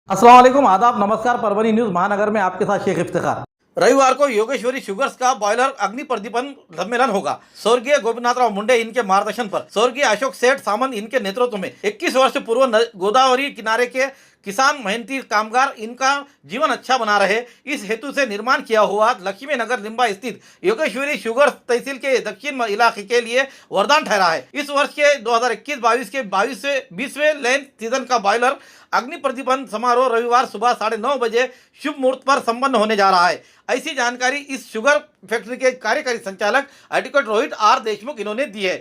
अस्सलाम वालेकुम, आदाब, नमस्कार। परभणी न्यूज महानगर में आपके साथ शेख इफ्तिखार। रविवार को योगेश्वरी शुगर्स का बॉयलर अग्नि प्रदीपन सम्मेलन होगा। स्वर्गीय गोपीनाथराव मुंडे इनके मार्गदर्शन पर, स्वर्गीय अशोक सेठ सामंत इनके नेतृत्व में 21 वर्ष पूर्व गोदावरी किनारे के किसान मेहनती कामगार इनका जीवन अच्छा बना रहे, इस हेतु से निर्माण किया हुआ लक्ष्मी नगर लिम्बा स्थित योगेश्वरी शुगर तहसील के दक्षिण इलाके के लिए वरदान ठहरा है। इस वर्ष के 2021-22 के 20वें लेन सीजन का बॉयलर अग्नि प्रदीपन समारोह रविवार सुबह 9:30 बजे शुभ मुहूर्त पर संपन्न होने जा रहा है। ऐसी जानकारी इस शुगर फैक्ट्री के कार्यकारी संचालक एडवोकेट रोहित आर देशमुख इन्होंने दी है।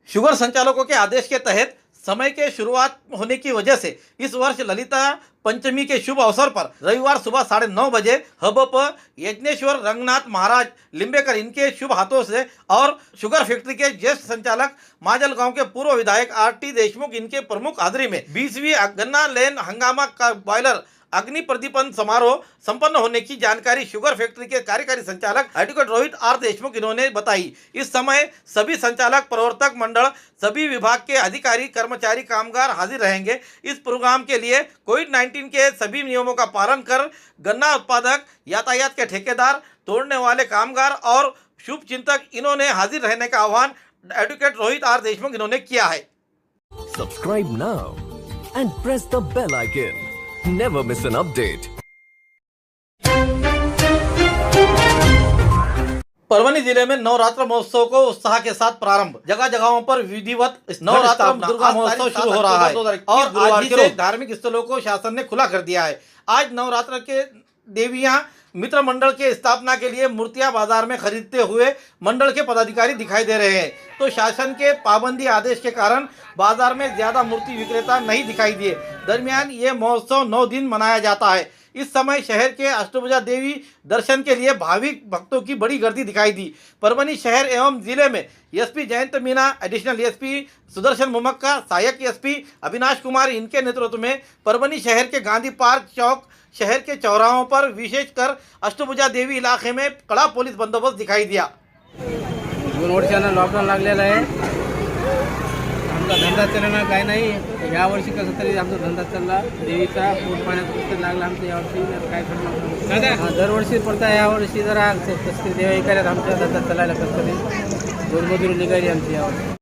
शुगर संचालकों के आदेश के तहत समय के शुरुआत होने की वजह से इस वर्ष ललिता पंचमी के शुभ अवसर पर रविवार सुबह 9:30 बजे हबप यज्ञेश्वर रंगनाथ महाराज लिंबेकर इनके शुभ हाथों से और शुगर फैक्ट्री के ज्येष्ठ संचालक माजलगांव के पूर्व विधायक आर.टी. देशमुख इनके प्रमुख हाजिरी में 20वीं गन्ना लेन हंगामा का बॉयलर अग्नि प्रदीपन समारोह संपन्न होने की जानकारी शुगर फैक्ट्री के कार्यकारी संचालक एडवोकेट रोहित आर देशमुख इन्होंने बताई। इस समय सभी संचालक प्रवर्तक मंडल, सभी विभाग के अधिकारी, कर्मचारी, कामगार हाजिर रहेंगे। इस प्रोग्राम के लिए कोविड-19 के सभी नियमों का पालन कर गन्ना उत्पादक, यातायात के ठेकेदार, तोड़ने वाले कामगार और शुभ चिंतक इन्होंने हाजिर रहने का आह्वान एडवोकेट रोहित आर देशमुख इन्होंने किया है। Subscribe now and press the bell icon. Never miss an update. Parbhani जिले में नवरात्र महोत्सव को उत्साह के साथ प्रारंभ, जगह जगहों पर विधिवत नवरात्र दुर्गा महोत्सव शुरू हो रहा है और आज से धार्मिक स्थलों को शासन ने खुला कर दिया है। आज नवरात्र के देवियां मित्र मंडल के स्थापना के लिए मूर्तियां बाजार में खरीदते हुए मंडल के पदाधिकारी दिखाई दे रहे हैं, तो शासन के पाबंदी आदेश के कारण बाजार में ज्यादा मूर्ति विक्रेता नहीं दिखाई दिए। दरमियान ये महोत्सव 9 दिन मनाया जाता है। इस समय शहर के अष्टभुजा देवी दर्शन के लिए भाविक भक्तों की बड़ी गर्दी दिखाई दी। परभणी शहर एवं जिले में SP Jayant Meena, additional SP Sudarshan Mumakka, सहायक एसपी अविनाश कुमार इनके नेतृत्व में परभणी शहर के गांधी पार्क चौक, शहर के चौराहों पर विशेषकर अष्टभुजा देवी इलाके में कड़ा पोलीस बंदोबस्त दिखाई दिया। 2 वर्षांना लॉकडाऊन लागलेलं आहे, आमचा धंदा चालणार काय नाही। या वर्षी कसं तरी आमचा धंदा चालला, देवीचा पोट पाण्यात पुस्तक लागला आमचं यावर्षी काय करणार। दरवर्षी पडता यावर्षी जरा कसं तरी देवा ऐकायला आमचा धंदा चालायला कसं तरी दोन निघाली आमची यावर्षी।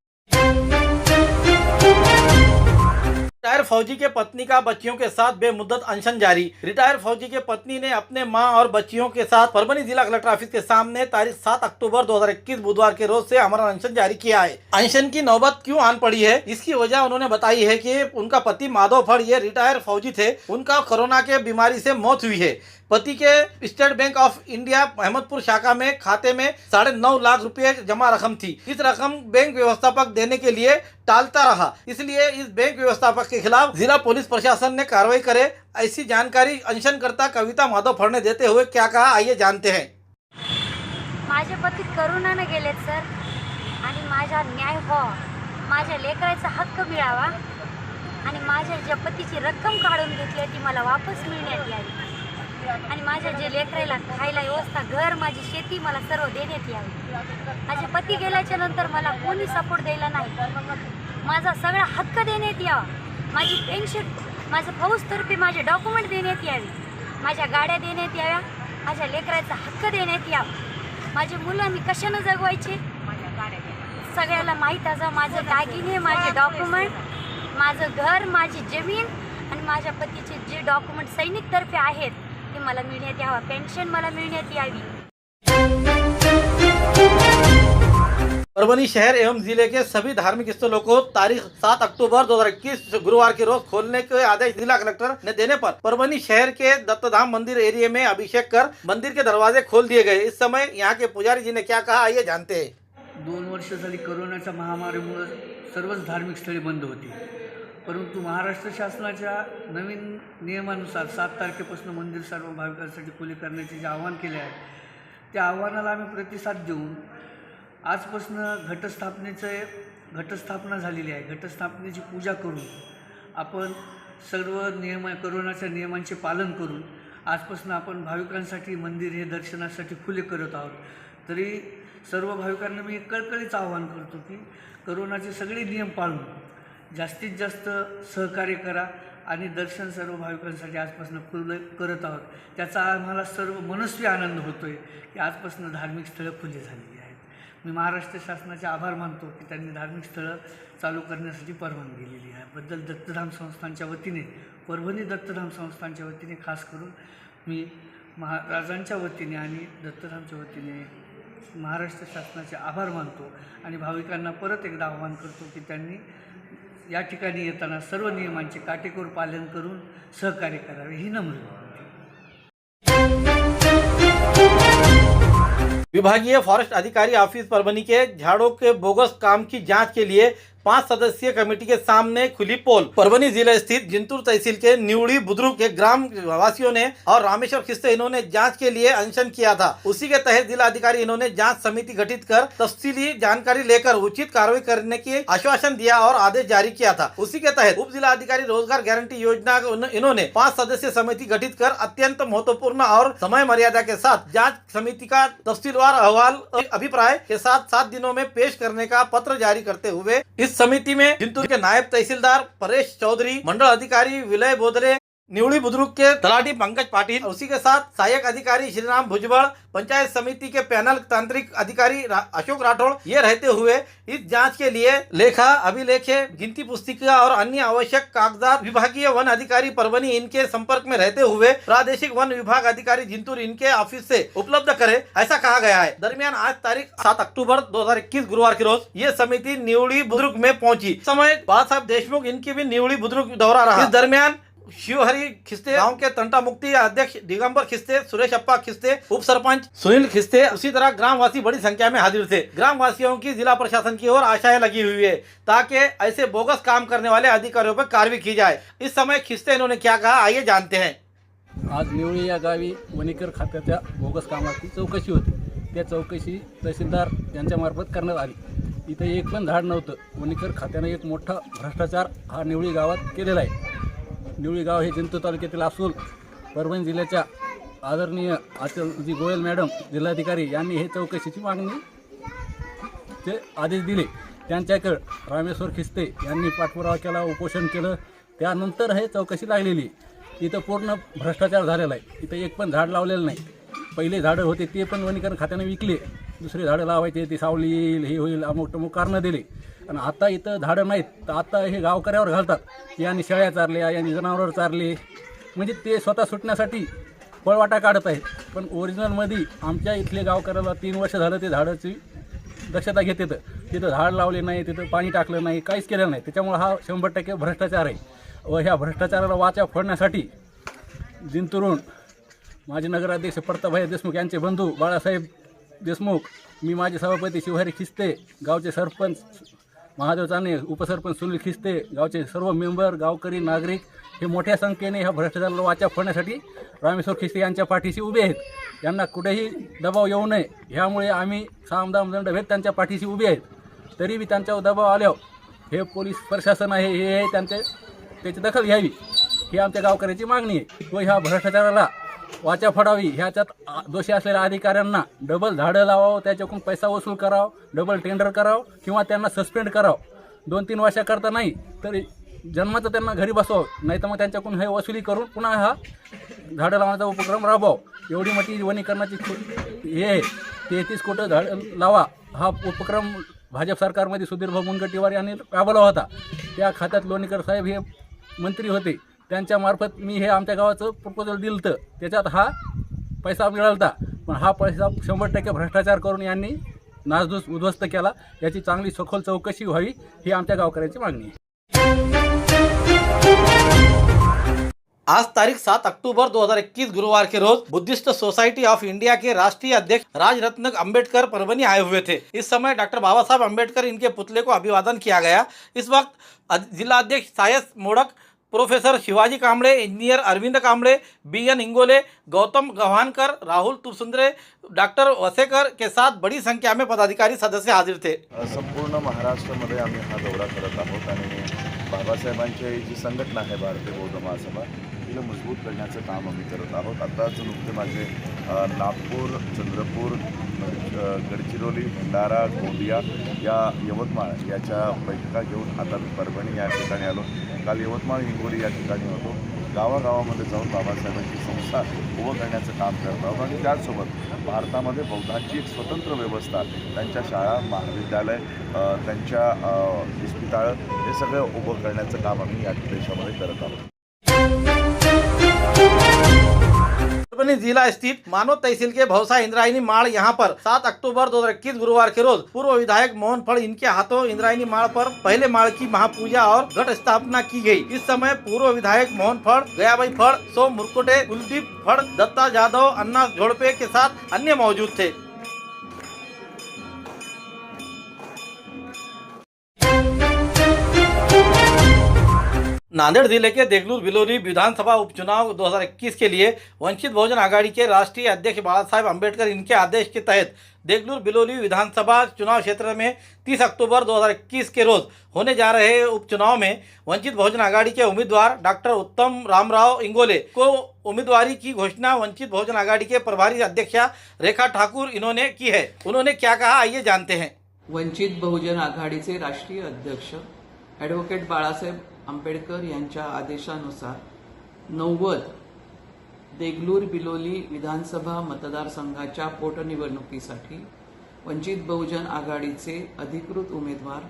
रिटायर फौजी के पत्नी का बच्चियों के साथ बेमुद्दत अनशन जारी। रिटायर फौजी के पत्नी ने अपने मां और बच्चियों के साथ परभणी जिला कलेक्टर ऑफिस के सामने तारीख 7 अक्टूबर 2021 बुधवार के रोज से अमरण अनशन जारी किया है। अनशन की नौबत क्यों आन पड़ी है, इसकी वजह उन्होंने बताई है कि उनका पति माधव फड़ ये रिटायर फौजी थे, उनका कोरोना के बीमारी से मौत हुई है। पति के State Bank of India Ahmedpur शाखा में खाते में 9.5 लाख रुपए जमा रकम थी। इस रकम बैंक व्यवस्थापक देने के लिए टालता रहा, इसलिए इस बैंक व्यवस्थापक के खिलाफ जिला पुलिस प्रशासन ने कार्रवाई करे, ऐसी जानकारी अनशनकर्ता कविता माधव फड़ ने देते हुए क्या कहा, आइए जानते हैं। माझे पती करोनाने गेलेत सर, आणि माझा न्याय व्हावा, माझ्या लेकराचा हक्क मिळावा आणि माझ्या ज्या पतीची रक्कम काढून घेतली ती मला वापस मिळण्यात यावी आणि माझ्या जे लेकराला खायला व्यवस्था, घर, माझी शेती मला सर्व देण्यात यावी। माझे पती गेल्याच्या नंतर मला कोणी सपोर्ट द्यायला नाही, माझा सगळा हक्क देण्यात यावा, माझी पेन्शन, माझं फौजतर्फे माझे डॉक्युमेंट देण्यात यावे, माझ्या गाड्या देण्यात याव्या, माझ्या लेकराचा हक्क देण्यात यावा, माझे मुलं मी कशानं जगवायचे सगळ्याला माहीत असावं, माझं दागिने, माझे डॉक्युमेंट, माझं घर, माझी जमीन आणि माझ्या पतीचे जे डॉक्युमेंट सैनिकतर्फे आहेत ते मला मिळण्यात यावा, पेन्शन मला मिळण्यात यावी। परभणी शहर एवं जिले के सभी धार्मिक स्थलों को तारीख 7 अक्टूबर 2021 गुरुवार के रोज खोलने के आदेश जिला कलेक्टर ने देने पर परभणी शहर के दत्तधाम मंदिर एरिया में अभिषेक कर मंदिर के दरवाजे खोल दिए गए। इस समय यहाँ के पुजारी जी ने क्या कहा, आइए जानते हैं। 2 वर्ष झाली कोरोनाच्या महामारीमुळे सर्वच धार्मिक स्थळे बंद होती, परंतु महाराष्ट्र शासनाच्या नवीन नियमानुसार 7 तारखेपासून मंदिर सर्व भाविकांसाठी खुले करण्याचे जे आवाहन केले आहे, त्या आव्हानाला आम्ही प्रतिसाद देऊन आजपासून घटस्थापना झालेली आहे। घटस्थापनेची पूजा करून आपण सर्व कोरोनाच्या नियमांचे पालन करून आजपासून आपण भाविकांसाठी मंदिर हे दर्शनासाठी खुले करत आहोत। तरी सर्व भाविकांना मी कळकळीचं आवाहन करतो की कोरोनाचे सगळे नियम पाळून जास्तीत जास्त सहकार्य करा आणि दर्शन सर्व भाविकांसाठी आजपासून खुलं करत आहोत. त्याचा आम्हाला सर्व मनस्वी आनंद होतो आहे की आजपासून धार्मिक स्थळं खुली झालेली आहेत. मी महाराष्ट्र शासनाचे आभार मानतो की त्यांनी धार्मिक स्थळं चालू करण्यासाठी परवानगी दिलेली आहे. बद्दल दत्तधाम संस्थांच्या वतीने, परभणी दत्तधाम संस्थांच्या वतीने खास करून मी महाराजांच्या वतीने आणि दत्तधामच्या वतीने महाराष्ट्र शासनाचे आभार मानतो आणि भाविकांना परत एकदा आवाहन करतो की त्यांनी या ठिकाणी येताना सर्व नियमांचे काटेकोर पालन करून सहकार्य करावे ही नम्र विनंती. विभागीय फॉरेस्ट अधिकारी ऑफिस परभनी के झाड़ों के बोगस काम की जांच के लिए 5 सदस्यीय कमेटी के सामने खुली पोल। परभनी जिले स्थित जिंतूर तहसील के निवड़ी बुद्रुक के ग्राम वासियों ने और रामेश्वर खिस्ते इन्होंने जांच के लिए अनशन किया था। उसी के तहत जिला अधिकारी इन्होंने जांच समिति गठित कर तफसीली जानकारी लेकर उचित कार्रवाई करने की आश्वासन दिया और आदेश जारी किया था। उसी के तहत उप जिला अधिकारी रोजगार गारंटी योजना इन्होंने 5 सदस्यीय समिति गठित कर अत्यंत महत्वपूर्ण और समय मर्यादा के साथ जांच समिति का तफसीलवार अहवाल अभिप्राय के साथ 7 दिनों में पेश करने का पत्र जारी करते हुए इस समिति में जिंतूर के नायब तहसीलदार परेश चौधरी, मंडल अधिकारी विलय बोदरे, निवड़ी बुद्रुक के तलाटी पंकज पाटिल, उसी के साथ सहायक अधिकारी श्रीराम भुजबल, पंचायत समिति के पैनल तांत्रिक अधिकारी अशोक राठौड़ ये रहते हुए इस जांच के लिए लेखा, अभिलेखे, गिनती पुस्तिका और अन्य आवश्यक कागजात विभागीय वन अधिकारी परभनी इनके संपर्क में रहते हुए प्रादेशिक वन विभाग अधिकारी जिंतूर इनके ऑफिस से उपलब्ध करे, ऐसा कहा गया है। दरमियान आज तारीख 7 अक्टूबर 2021 गुरुवार के रोज ये समिति निवड़ी बुद्रुक में पहुंची। इस समय बाला साहब देशमुख इनकी भी निवड़ी बुद्रुक दौरा रहा। इस दरमियान शिवहरी खिस्ते गांव के तंटा मुक्ति अध्यक्ष दिगंबर खिस्ते, सुरेश अप्पा खिस्ते, उप सरपंच सुनील खिस्ते, उसी तरह ग्रामवासी बड़ी संख्या में हाजिर थे। ग्रामवासियों की जिला प्रशासन की ओर आशाएं लगी हुई है ताकि ऐसे बोगस काम करने वाले अधिकारियों पर कार्रवाई की जाए। इस समय खिस्ते इन्होंने क्या कहा, आइए जानते हैं। आज निवळी या गावी वनीकर खात्याच्या बोगस कामाची चौकशी होती. त्या चौकशी तहसीलदार यांच्यामार्फत करण्यात आली. इथं एक पण झाड नव्हतं. वनीकर खात्याने एक मोठा भ्रष्टाचार हा निवळी गावात केलेला आहे. निवळी गाव हे जिंतूर तालुक्यातील असून परभणी जिल्ह्याच्या आदरणीय अचलजी गोयल मॅडम जिल्हाधिकारी यांनी हे चौकशीची मागणी ते आदेश दिले. त्यांच्याकडे रामेश्वर खिस्ते यांनी पाठपुरावा केला, उपोषण केलं. त्यानंतर हे चौकशी लागलेली. इथं पूर्ण भ्रष्टाचार झालेला आहे. इथं एक पण झाड लावलेलं नाही. पहिले झाडं होते ते पण वनीकरण खात्याने विकले. दुसरे झाडं लावायचे, ते सावली येईल, हे होईल, अमुक टमुक कारणं दिले. आणि आता इथं झाडं नाहीत तर आता हे गावकऱ्यावर घालतात. यांनी शेळ्या चारल्या, यांनी जनावरं चारले, म्हणजे ते स्वतः सुटण्यासाठी पळवाटा काढत आहेत. पण ओरिजिनलमध्ये आमच्या इथले गावकऱ्याला 3 वर्ष झालं ते झाडाची दक्षता घेते. तिथं झाड लावले नाही, तिथं पाणी टाकलं नाही, काहीच केलं नाही. त्याच्यामुळे हा 100% भ्रष्टाचार आहे. व ह्या भ्रष्टाचाराला वाचा फोडण्यासाठी जिंतूरून माजी नगराध्यक्ष प्रतापभाई देशमुख यांचे बंधू बाळासाहेब देशमुख, मी माझे सभापती शिवहरी खिस्ते, गावचे सरपंच महादेव चाने, उपसरपंच सुनील खिस्ते, गावचे सर्व मेंबर, गावकरी, नागरिक हे मोठ्या संख्येने ह्या भ्रष्टाचाराला वाचा फोडण्यासाठी रामेश्वर खिस्ते यांच्या पाठीशी उभे आहेत. यांना कुठेही दबाव येऊ नये ह्यामुळे आम्ही सामदाम दंडभेद त्यांच्या पाठीशी उभे आहेत. तरी बी त्यांच्यावर दबाव आल्यावर हे पोलीस प्रशासन आहे हे त्याची दखल घ्यावी ही आमच्या गावकऱ्याची मागणी आहे. व ह्या भ्रष्टाचाराला वाचा फोडावी. ह्याच्यात दोषी असलेल्या अधिकाऱ्यांना डबल झाडं लावावं, त्याच्याकडून पैसा वसूल करावं, डबल टेंडर करावं किंवा त्यांना सस्पेंड करावं. 2-3 वर्षाकरता नाही तर जन्माचं त्यांना घरी बसवावं. नाही तर मग त्यांच्याकडून हे वसुली करून पुन्हा हा झाडं लावण्याचा उपक्रम राबवावा. एवढी मोठी वनीकरणाची हे 33 कोटी झाडं लावा हा उपक्रम भाजप सरकारमध्ये सुधीरभाऊ मुनगंटीवार यांनी राबवला होता. त्या खात्यात लोणीकर साहेब हे मंत्री होते. त्यांच्यामार्फत मी हे आमच्या गावाचं प्रपोजल दिलं तर त्याच्यात हा पैसा मिळाला. पण हा पैसा 100% भ्रष्टाचार करून यांनी नासधूस उद्ध्वस्त केला. याची चांगली सखोल चौकशी व्हावी ही आमच्या गावकऱ्यांची मागणी आहे. आज तारीख 7 अक्टूबर 2021 गुरुवार के रोज बुद्धिस्ट सोसाइटी ऑफ इंडिया के राष्ट्रीय अध्यक्ष राजरत्न अंबेडकर परभनी आए हुए थे। इस समय डॉक्टर बाबा साहब अंबेडकर इनके पुतले को अभिवादन किया गया। इस वक्त जिला अध्यक्ष Sayas Modak, professor Shivaji Kamble, engineer Arvind Kamble, BN Ingole, Gautam Gavhankar, Rahul Tursundre, doctor Vasekar के साथ बड़ी संख्या में पदाधिकारी सदस्य हाजिर थे। संपूर्ण महाराष्ट्रामध्ये आम्ही हा दौरा करत आहोत आणि बाबासाहेबांची जी संघटना आहे भारतीय बौद्ध महासभा तिला मजबूत करण्याचं काम आम्ही करत आहोत. आताच नुकते माझे नागपूर, चंद्रपूर, गडचिरोली, भंडारा, गोंदिया या यवतमाळ याच्या बैठका घेऊन आता मी परभणी या ठिकाणी आलो. काल यवतमाळ, हिंगोली या ठिकाणी होतो. गावागावामध्ये जाऊन बाबासाहेबांची संस्था उभं करण्याचं काम करत आहोत आणि त्याचसोबत भारतामध्ये बौद्धांची एक स्वतंत्र व्यवस्था, त्यांच्या शाळा, महाविद्यालय, त्यांच्या इस्पितळं हे सगळं उभं करण्याचं काम आम्ही या देशामध्ये करत आहोत. परभनी जिला स्थित मानव तहसील के भौसा इंद्रायणी माड़ यहाँ पर 7 अक्टूबर 2021 गुरुवार के रोज पूर्व विधायक मोहन फड़ इनके हाथों इंद्रायणी माड़ पर पहले माड़ की महापूजा और घट स्थापना की गई. इस समय पूर्व विधायक मोहन फड़, गयाबाई फड़, सोम मुरकुटे, कुलदीप फड़, दत्ता जाधव, अन्ना झोड़पे के साथ अन्य मौजूद थे. नांदेड़ जिले के देगलूर बिलोली विधानसभा उपचुनाव 2021 के लिए वंचित बहुजन आघाड़ी के राष्ट्रीय अध्यक्ष बाला साहेब अम्बेडकर इनके आदेश के तहत देगलूर बिलोली विधानसभा चुनाव क्षेत्र में 30 अक्टूबर 2021 के रोज होने जा रहे उपचुनाव में वंचित बहुजन आघाड़ी के उम्मीदवार डॉक्टर उत्तम रामराव इंगोले को उम्मीदवारी की घोषणा वंचित बहुजन आघाड़ी के प्रभारी अध्यक्षा रेखा ठाकुर इन्होंने की है. उन्होंने क्या कहा, आइए जानते हैं. वंचित बहुजन आघाडीचे राष्ट्रीय अध्यक्ष ॲडव्होकेट बाळासाहेब आंबेडकर यांच्या आदेशानुसार 90 देगलूर बिलोली विधानसभा मतदारसंघाच्या पोटनिवडणुकीसाठी वंचित बहुजन आघाडीचे अधिकृत उमेदवार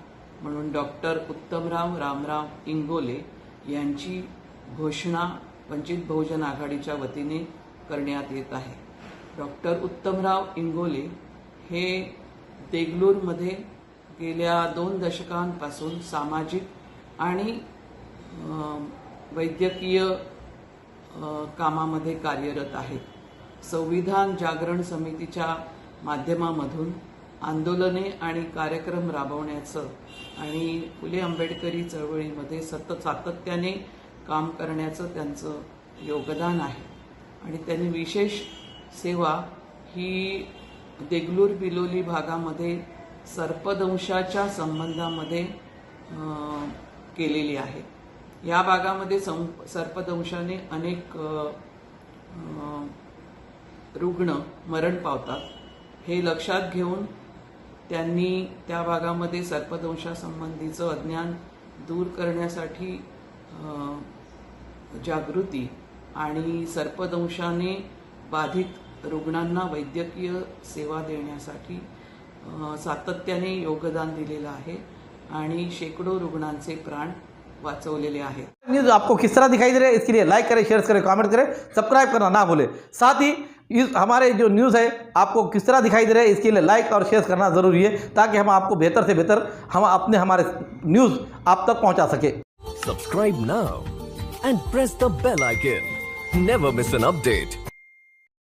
म्हणून डॉक्टर उत्तमराव रामराव इंगोले यांची घोषणा वंचित बहुजन आघाडीच्या वतीने करण्यात येत आहे. डॉक्टर उत्तमराव इंगोले हे देगलूरमध्ये गेल्या 2 दशकांपासून सामाजिक आणि वैद्यकीय कामामध्ये कार्यरत आहेत. संविधान जागरण समितीच्या माध्यमामधून आंदोलने आणि कार्यक्रम राबवण्याचं आणि फुले आंबेडकरी चळवळीमध्ये सातत्याने काम करण्याचं त्यांचं योगदान आहे आणि त्यांनी विशेष सेवा ही देगलूर बिलोली भागामध्ये सर्पदंशाच्या संबंधामध्ये केलेली आहे. या भागामध्ये सर्पदंशाने अनेक रुग्ण मरण पावतात. हे लक्षात घेऊन त्यांनी त्या भागामध्ये सर्पदंशासंबंधीचं अज्ञान दूर करण्यासाठी जागृती आणि सर्पदंशाने बाधित रुग्णांना वैद्यकीय सेवा देण्यासाठी सातत्याने योगदान दिलेलं आहे आणि शेकडो रुग्णांचे प्राण वाचवलेले आहेत. न्यूज़ आपको किस तरह दिखाई दे रहा है, इसके लिए लाइक करें, शेयर करें, कमेंट करें, सब्सक्राइब करना ना भूलें. साथ ही इस हमारे जो न्यूज़ है आपको किस तरह दिखाई दे रहा है, इसके लिए लाइक और शेयर करना ज़रूरी है ताकि हम आपको बेहतर से बेहतर हमारे न्यूज़ आप तक पहुंचा सके. Subscribe now and press the bell icon. Never miss an update.